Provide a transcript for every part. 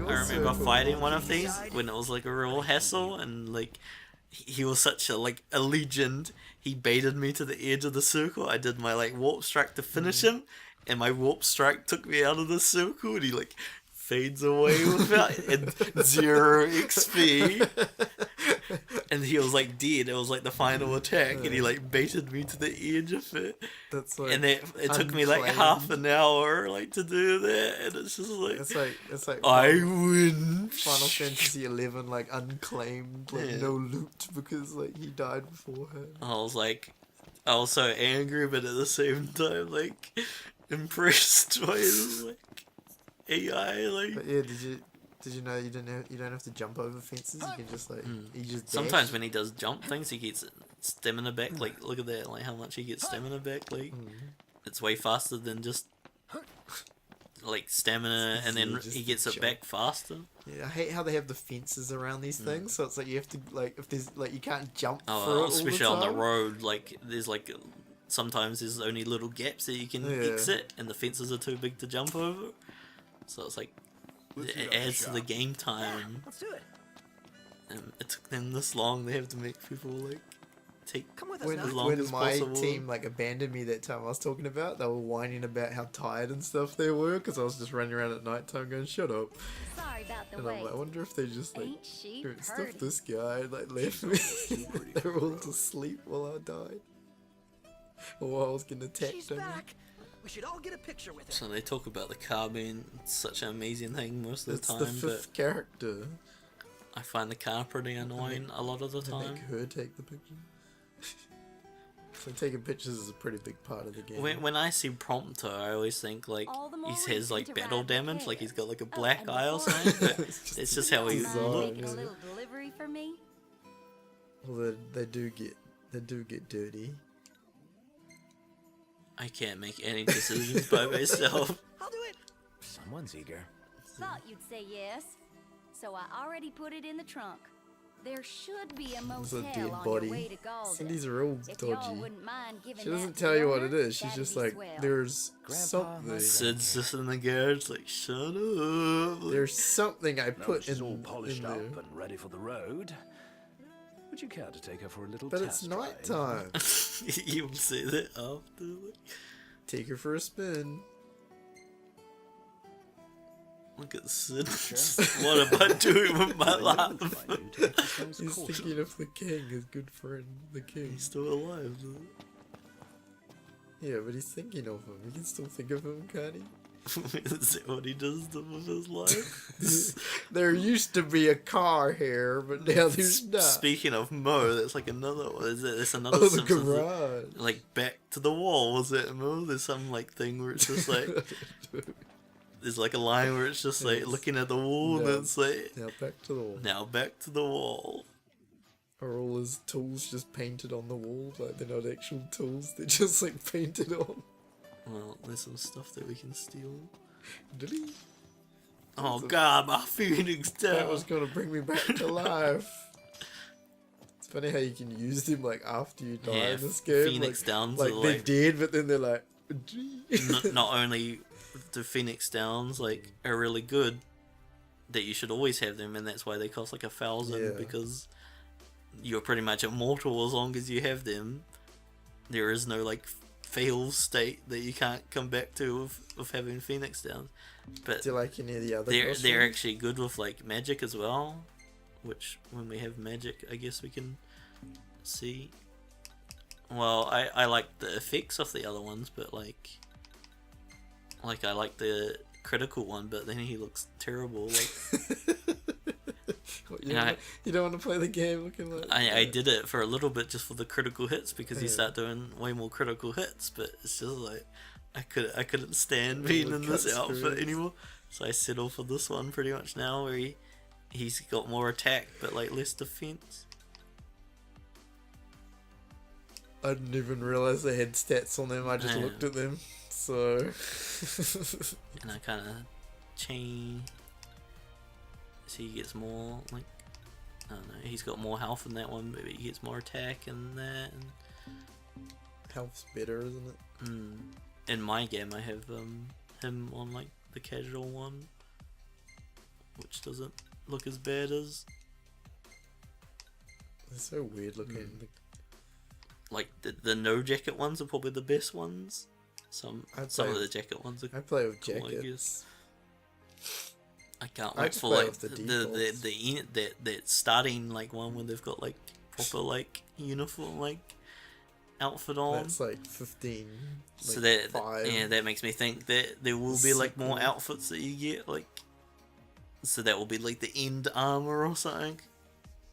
I remember fighting one of these when it was like a real hassle, and like he was such a like a legend. He baited me to the edge of the circle. I did my like warp strike to finish him, and my warp strike took me out of the circle, and he like fades away without and 0 XP. And he was like dead. It was like the final attack, and he like baited me to the edge of it. That's like, and it took me like half an hour like to do that, and it's just like it's like I win. Final Fantasy 11 like unclaimed, like no loot because like he died beforehand. I was so angry, but at the same time like impressed by his like AI. Like, but yeah, did you know you don't have to jump over fences? You can just like you just dash. Sometimes when he does jump things, he gets stamina back. Like, look at that, like how much he gets stamina back. Like, it's way faster than just like stamina, and then he gets it back faster. Yeah, I hate how they have the fences around these things. So it's like you have to like if there's like you can't jump. Oh, especially on the road. Like, there's like sometimes there's only little gaps that you can exit, and the fences are too big to jump over. So it's like it adds to the game time. Let's do it. And it took them this long. They have to make people like take as long as possible. When my team like abandoned me that time I was talking about, they were whining about how tired and stuff they were because I was just running around at night time going, "Shut up." Sorry about the and wait. I'm like, I wonder if they just like stuff this guy like left me. They were all asleep while I died, or while I was getting attacked. She's back. We should all get a picture with her. So they talk about the car being such an amazing thing most of the time. It's the 5th character. I find the car pretty annoying a lot of the time. Make her take the picture. So taking pictures is a pretty big part of the game. When I see Prompto, I always think like he has like battle damage, like he's got like a black eye or something. But it's just how he looks. A little delivery for me. Well, they do get dirty. I can't make any decisions by myself. I'll do it. Someone's eager. Thought you'd say yes, so I already put it in the trunk. There should be a motel on your way to Golden. Cindy's real dodgy. She doesn't that tell you what it over, is. She's just like, swell. there's Grandpa, something. Sid's just in the garage, like, shut up. There's something I put She's in, all polished in up there. and ready for the road. Would you care to take her for a little But test it's drive? night time. You will say that after. Like, Take her for a spin. look at Sid. What am I doing with my life? He's thinking of the king, his good friend, the king. He's still alive, though. Yeah, but he's thinking of him. He can still think of him, can't he? Is that what he does with his life? There used to be a car here, but now there's not. Speaking of Mo, that's like another one. That's another the Simpsons, garage. like Back to the Wall, was it Mo? There's some like thing where it's just like there's like a line where it's just like looking at the wall and it's like Now back to the wall. now back to the wall. Are all his tools just painted on the wall? Like they're not actual tools, they're just like painted on. Well, there's some stuff that we can steal. Delete. Oh god, my Phoenix That down. was gonna bring me back to life. It's funny how you can use them like after you die in this game. Phoenix Downs like are they're like dead, but then they're like. not only the Phoenix Downs like are really good, that you should always have them, and that's why they cost like 1,000 Yeah. because you're pretty much immortal as long as you have them. There is no like fail state that you can't come back to of having Phoenix Downs. But Do you like any of the other? they're actually good with like magic as well, which when we have magic, I guess we can see. Well, I like the effects of the other ones, but like I like the critical one, but then he looks terrible. Like you don't want to play the game looking like. I did it for a little bit just for the critical hits because you start doing way more critical hits, but it's just like I couldn't stand being in this outfit anymore, so I settle for this one pretty much now, where he's got more attack but like less defense. I didn't even realize they had stats on them. I just looked at them. So. And I kind of change. So he gets more like I don't know. He's got more health in that one, but he gets more attack and that. And Health's better, isn't it? in my game, I have him on like the casual one, which doesn't look as bad as They're so weird looking. like the no jacket ones are probably the best ones. Some I'd of play- the jacket ones are I play with cool, I jackets. guess. I can't I wait just for play like with the that starting like one where they've got like proper like uniform like outfit on. That's like 15. So like that 5. yeah, that makes me think that there will be like more Sequel. outfits that you get like. So that will be like the end armor or something.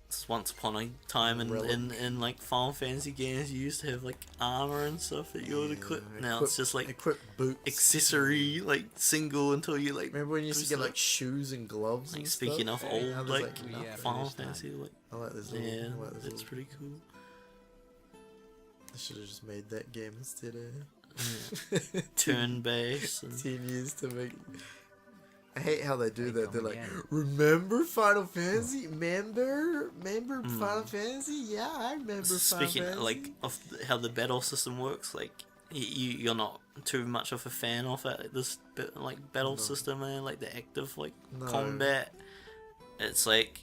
It's once upon a time in like Final Fantasy games, you used to have like armor and stuff that you would equip. Now it's just like equip boots. accessory like single until you like. Remember when you used to boost get it like up? shoes and gloves? Like and speaking stuff? of Now old there's, like nothing. Final Fantasy, like I like this little. yeah, I like this it's little. pretty cool. I should have just made that game instead of Turn based. And 10 years to make. I hate how they do that. They're like, again. remember Final Fantasy? Remember Final Fantasy? Yeah, I remember Speaking Final Fantasy. like of how the battle system works, like you're not too much of a fan of it. This like battle system, man, like the active like No. combat. It's like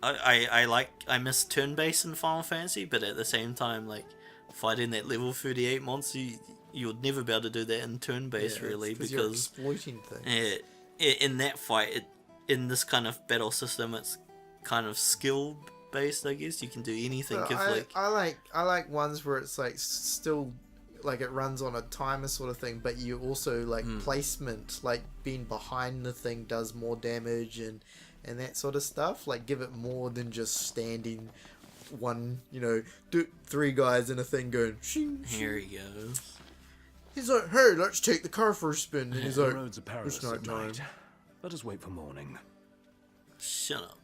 I miss turn based in Final Fantasy, but at the same time, like fighting that level 38 monster, you would never be able to do that in turn based Yeah, really it's you're because exploiting things. in that fight, in this kind of battle system, it's kind of skill based. I guess you can do anything. So If I like ones where it's like still like it runs on a timer sort of thing, but you also like placement, like being behind the thing does more damage and that sort of stuff. Like give it more than just standing one, do 3 guys in a thing going shing, shing. here he goes. He's like, hey, let's take the car for a spin. And he's The like, roads are perilous it's not at time. night. Let us wait for morning. Shut up.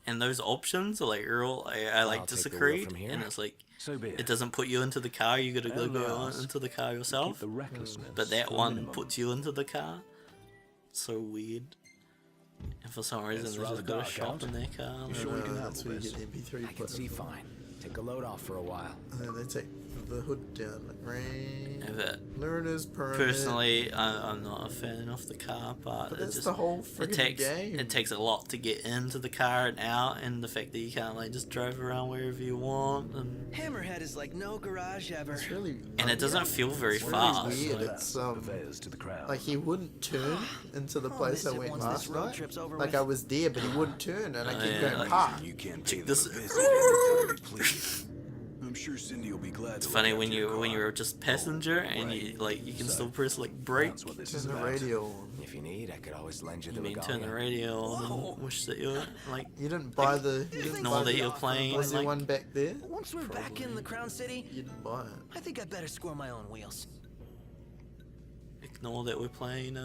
And those options are like real. I I'll like take the disagree, wheel from here. and it's like So be it it. doesn't put you into the car. You gotta Only go ask. into the car Keep yourself. the recklessness But that to a one minimum. puts you into the car. So weird. And for some reason, It's they rather just got a dark shop out. in their car. You sure you can that's handle where you this? get MP3 I can see players. fine. Take a load off for a while. And then they take the hood down. Like, rain. But Learner's permit. personally, I'm not a fan of the car part. But It that's just the whole it freaking takes game. it takes a lot to get into the car and out, and the fact that you can't like just drive around wherever you want, and Hammerhead is like no garage ever. It's really. it doesn't feel very It's really fast. weird. like- It's Purveyors to the crowd. like he wouldn't turn into the place I miss it went once last this road night. trip's over Like with. I was there, but he wouldn't turn, and I keep yeah, going like- park. You can Check pay this- them a visit anytime you please. I'm sure Cindy will be glad It's to funny look when after your car. you're just passenger and you like you can still press like brake. That's what this is Turn the about. radio on. If you need, I could always lend you You the mean turn the Regalia. radio on and wish that you're like You didn't buy the. You didn't ignore buy that the. you're playing Was there like one back there? Once we're back in the Crown City, You didn't buy it. I think I better score my own wheels. ignore that we're playing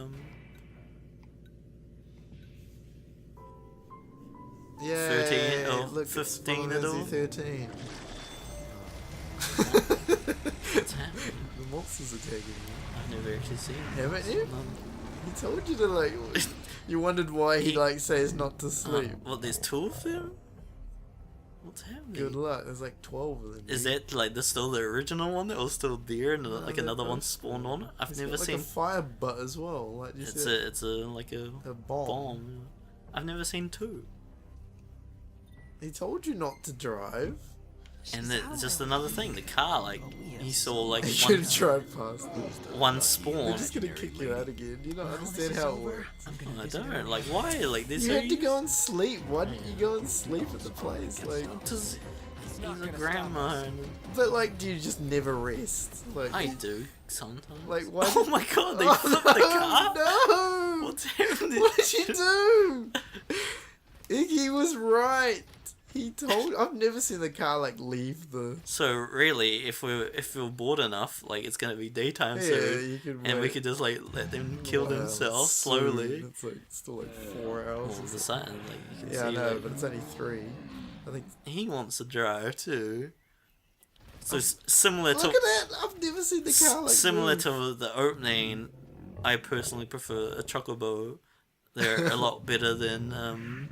Yeah. 13 or look, it's 15 Final at Fantasy all? 13. what's happening. The monsters are taking you. I've never actually seen it. Haven't you? None. He told you to like. You wondered why he He- like says not to sleep. What, there's 2 of them? What's happening? Good luck. There's like 12 of them. Is dude. that like the still the original one that was still there and like they're another one both- spawned on it? I've It's never got, like seen. a fire butt as well. Like you It's said, a like a bomb. bomb. I've never seen 2. He told you not to drive. And it's just another thing. The car, like he saw like You should one, have drive past. one They're spawn. just gonna kick you out again. You don't understand how it works. I don't like why. Like this. You had to go and sleep. Why didn't you go and sleep at the place? Like, Because he's a grandma. And but like, do you just never rest? Like, I do sometimes. Like, why Oh did- my god! They flipped the car. No! What's happening? What did you do? Iggy was right. He told. I've never seen the car like leave the. So really, if we're bored enough, like it's gonna be daytime Yeah, soon, you can and we wait. could just like let them kill Wow, themselves soon. slowly. It's like still like 4 hours. All or of a something. sudden, like you can Yeah, I see, know, like, but it's only 3. I think. he wants to drive too. So similar Look to at that! I've never seen the car like similar move. to the opening, I personally prefer a chocobo. They're a lot better than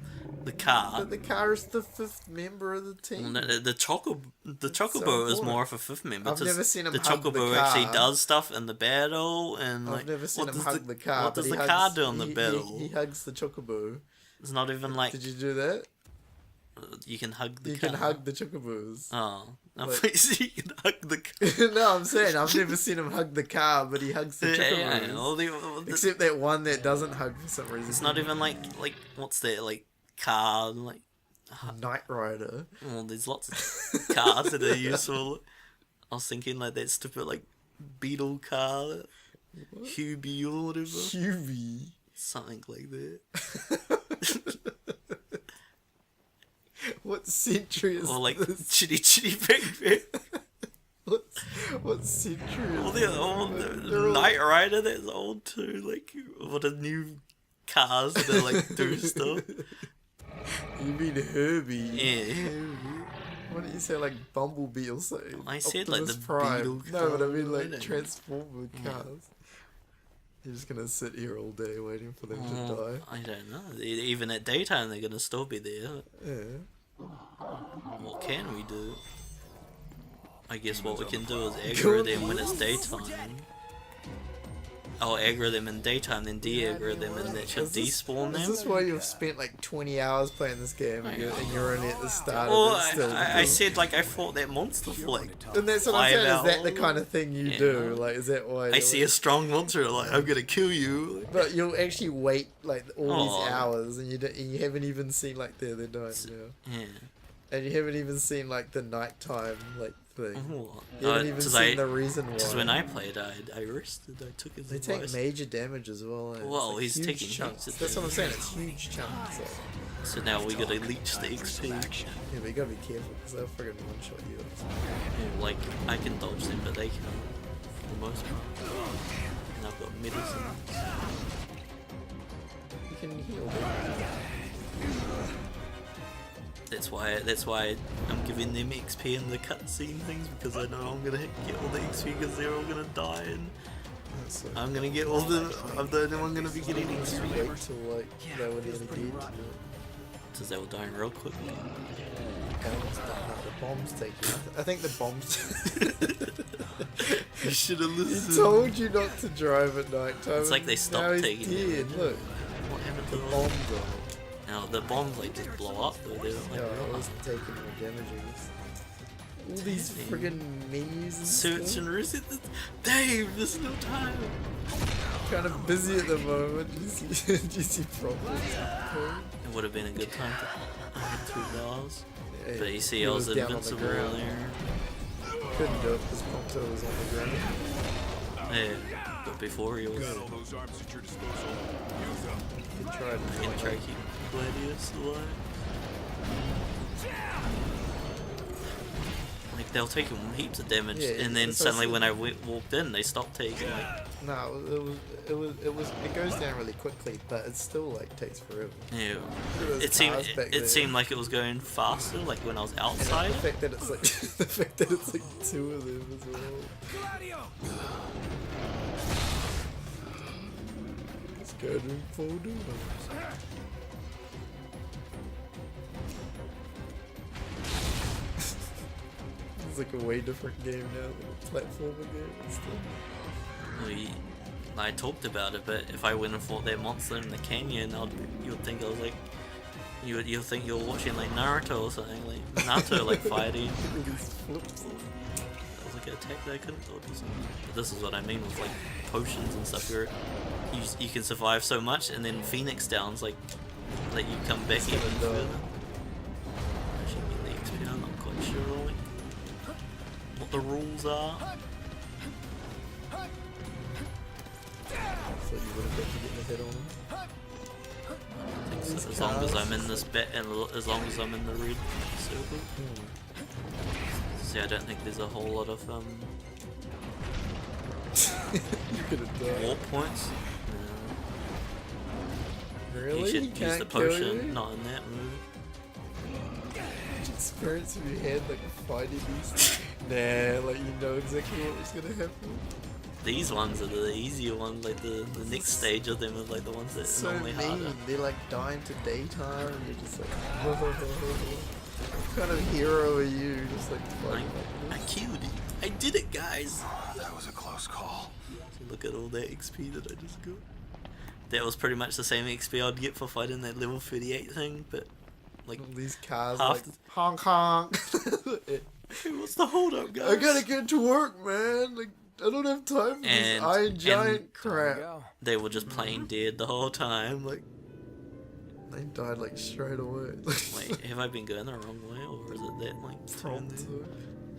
The car. But the car is the 5th member of the team. Well, the Chocobo is more of a 5th member. I've never seen him the hug the Chocobo car. actually does stuff in the battle, and I've never seen what him does hug the car. What but does he the hugs, car do in the he, battle? He hugs the Chocobo. It's not even like Did you do that? you can hug the You car. can hug the Chocobos. Oh, I Like- thought you said you can hug the car. No, I'm saying I've never seen him hug the car, but he hugs the Chocobos. well, Except that one that doesn't hug for some reason. it's not even like what's that like car like. Knight Rider. Well, there's lots of cars that are useful. I was thinking like that stupid like beetle car, Hubie or whatever, Hubie. something like that. What century is Or like this? Chitty Chitty Bang Bang. What century is Or this? the old They're all- Knight Rider, that's old too. Like what are new cars that like do stuff. You mean Herbie? Yeah. Why don't you say like Bumblebee or something? I said, like, Optimus the Prime. Beetle No, but I car, mean I like don't- Transformer cars. You're just gonna sit here all day waiting for them to die. I don't know. Even at daytime, they're gonna still be there. Yeah. What can we do? I guess what we can do is aggro them when it's daytime. I'll aggro them in daytime, then de-aggro them, and that should despawn Is them. this why you've spent like 20 hours playing this game and you're only at the start Well, of it still? I said like I fought that monster for like. And that's what I'm 5 saying, is that the hours. kind of thing you Yeah. do? Like, is that why? I you're see like- a strong monster, like I'm gonna kill you. But you'll actually wait like all Oh. these hours and you haven't even seen like they're night now. Yeah. And you haven't even seen like the nighttime like thing. Oh, You haven't even seen the reason why. Because when I played, I rested. I took his They advice. take major damage as well. And it's, Well, like, he's huge taking chunks. heaps of That's what I'm saying. damage. It's huge chunks. Like, So now we gotta leech the XP. yeah, but you gotta be careful because they'll friggin' one shot you. Well, like I can dodge them, but they can't for the most part. And I've got medicine. You can heal them. That's why I'm giving them XP in the cutscene things, because I know I'm gonna get all the XP because they're all gonna die, and That's like, I'm gonna get all the. I'm the only one gonna be getting wait XP. till like they were nearly dead. Because they were dying real quick. The bombs take you. I think the bombs. You should have He listened. told you not to drive at night time. It's like they stopped now he's taking dead. damage. Look, What happened to the the bombs on it. No, the bombs like just blow up though. They don't like No, I real wasn't taking more damage. I guess. All these Damn. friggin' menus and Search stuff. and reset. Dave, there's no time. Kind of busy at the moment. Do you see problems? It would have been a good time to. I had $2. Yeah, But you see, he I was down on the invincible ground. there. Couldn't do it because Prompto was on the ground. Yeah, but before he was All those arms at your disposal. Use them. He tried to in try to keep Gladius alive. Like they'll take him heaps of damage, Yeah, and then that's what I suddenly said. when I walked in, they stopped taking. Like, No, it goes down really quickly, but it still like takes forever. yeah, Those it seemed cars back it there. seemed like it was going faster. Like when I was outside. The fact that it's like the fact that it's like two of them as well. It's going to fall down. It's like a way different game now than a platformer game and stuff. I talked about it, but if I went and fought that monster in the canyon, you would think I was like, you'll think you're watching like Naruto or something, like Naruto like fighting. These flips. That was like an attack that I couldn't dodge or something. But this is what I mean with like potions and stuff, where you can survive so much, and then Phoenix Downs like let you come back even further. I should get the XP. I'm not quite sure like what the rules are. So you would have got to get the hit on him. I think so, as long as I'm in this bet, and as long as I'm in the red circle. See, I don't think there's a whole lot of You could have died. war points. No. Really? You should He use can't the kill potion, you? not in that move. Which experience have you had like fighting these? Nah, like you know exactly what was gonna happen. These ones are the easier ones, like the next stage of them are like the ones that are So normally mean. harder. They're like dying to daytime. And you're just like, what kind of hero are you? Just like fighting I like this. killed it. I did it, guys. That was a close call. So look at all that XP that I just got. That was pretty much the same XP I'd get for fighting that level 38 thing, but like All these cars half like honk honk. hey, what's the hold up, guys? I gotta get to work, man. Like I don't have time for this Iron Giant crap. Go. They were just plain dead the whole time. Like, They died like straight away. wait, have I been going the wrong way, or is it that like turn Prompt. there?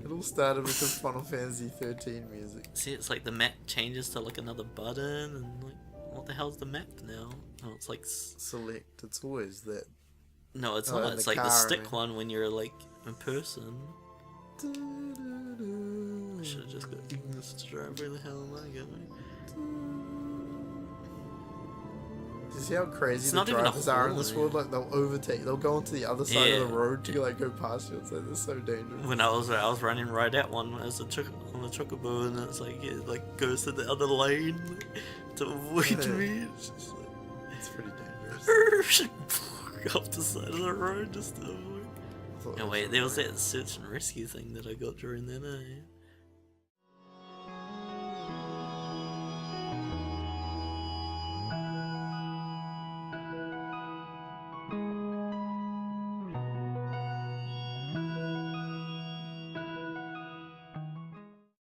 It all started with the Final Fantasy 13 music. See, it's like the map changes to like another button, and like, what the hell's the map now? Oh, it's like Select. It's always that. no, it's Oh, not. in It's the like the car, stick man. one when you're like in person. I should have just got Ignis to drive. Where the hell am I going? Do you see how crazy It's the not even a drivers are in hole, this world? yeah. Like they'll overtake. They'll go onto the other side of the Yeah. road to like go past you. It's like they're so dangerous. When I was running right at one as a on the chocobo, and it's like it like goes to the other lane to avoid Yeah. me. It's just like It's pretty dangerous. off the side of the road just to avoid. I thought No it wait, was there was real. that search and rescue thing that I got during that.